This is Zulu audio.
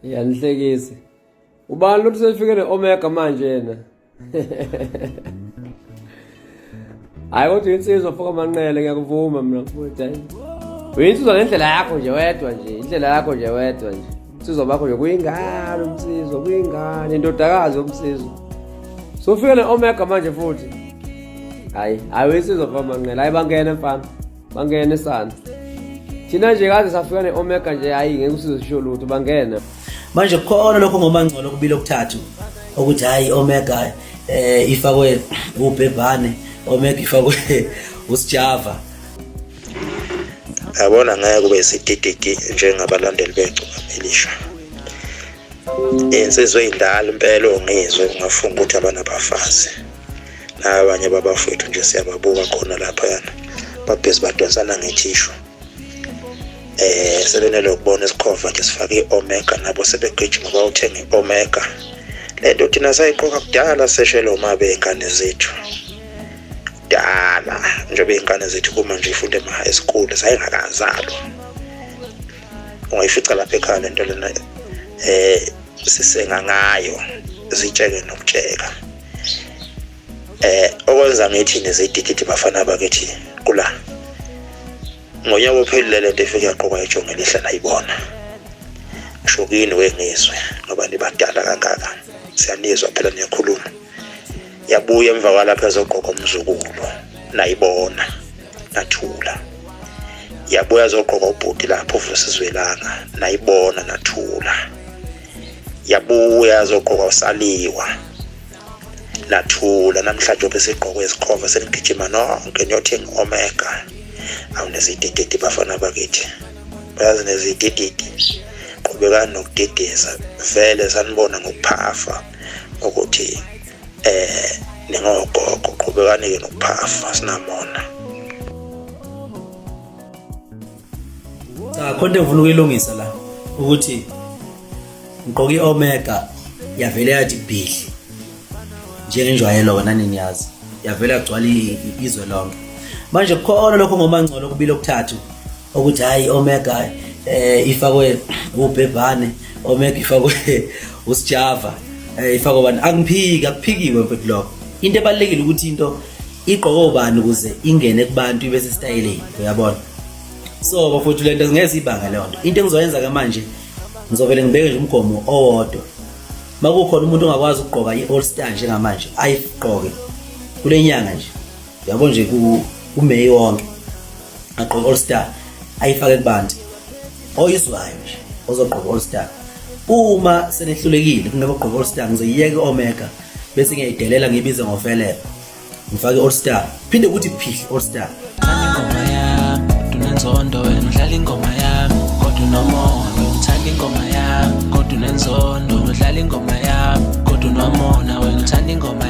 Yanihlekisi. Ubani lo sefike ne-omega manje yena? Hayi kodwa insizwa foka amanqele ngiyakuvuma mina mfowethu hayi. Uyinsizwa ngendlela yakho nje wedwa nje, indlela yakho nje wedwa nje. Umsizwa bakho nje kuyingane umsizwa, kuyingane indodakazi yomsizwa. Sofike ne-omega manje futhi. Hayi insizwa foka amanqele, hayi bangene mfana. Bangene sana. Thina nje kaze safika ne-omega nje hayi ngeke usizwe sisho lutho bangena. Manje khona lokho ngomangcolo kubili okuthathu ukuthi hayi omega ifakwe ubhebhane, omega ifakwe usjava. Yabona ngeke kube isidididi njengabalandeli begcokama elisha. Insizwa indala impela ongizwe ungafunga ukuthi abanabafazi. Nabanye babafethu nje siyababuka khona lapha yana. Babhezi badonsana ngethishu. Sebenelo ukubona isikhova nje sifake i-omega nabo sebegijima bawuthenga i-omega. Lento thina sayiqoka kudala seshelo mabe ingane zethu. Dala njengoba ingane zethu kuma nje ifunde ema-high school sayingakazalwa. Ungayifica lapha ekhaya lento lena sisenga ngayo zitsheke nokutsheka. Okwenza ngithi nezidididi bafana bakithi kula ngonyaka ophelile lento efike yaqoka ejonge elisha nayibona. Shokini wengizwe ngoba nibadala kangaka siyanizwa phela niyakhuluma. Yabuya emva kwalapha ezoqoqa umzukulu nayibona nathula. Yabuya ezoqoqa ubhuti lapho uvusizwelanga nayibona nathula. Yabuya ezoqoqa usaliwa nathula. Namhlanje besiqoqa isikhova senigijima nonke niyothenga omega. Awunezidididi bafana bakithi. Bayazi nezidididi. Qhubekani nokudidisa. Vele sanibona ngokuphafa ukuthi ningogogo qhubekani ke nokuphafa sinamona. Cha khonto ngifuna ukuyilungisa la ukuthi ngiqoka i-omega yavele yathi bhidli njengenjwayelo wena niniyazi. Yavele yagcwala izwe lonke. Manje khona lokho ngomangcolo kubili okuthathu ukuthi hayi omega ifakwe ubhebhane, omega ifakwe usjava, ifakwe bani angiphiki akuphikiwe mfethu lokho. Into ebalekile ukuthi into iqoqo ubani ukuze ingene kubantu ibe sesitayeleni uyabona. So bafuthu lento ngeze ibanga leyo nto. Into engizoyenza ke manje ngizovele ngibeke nje umgomo owodwa. Makukhona umuntu ongakwazi ukugqoka i-all star njengamanje ayiqoke kule nyanga nje. Uyabona nje kuMay wonke aqoqa all star ayifake kubantu oyizwayo nje ozogqoka all star. Uma senehlulekile kungeke ugqoka all star ngizoyiyeka i-omega bese ngiyayidelela ngibize ngofelele ngifake all star phinde ukuthi phihli all star. Ingoma yami dunenzondo wena udlala ingoma yami kodwa unomoya uthanda ingoma yami kodwa unenzondo udlala ingoma yami kodwa unomona wena uthanda ingoma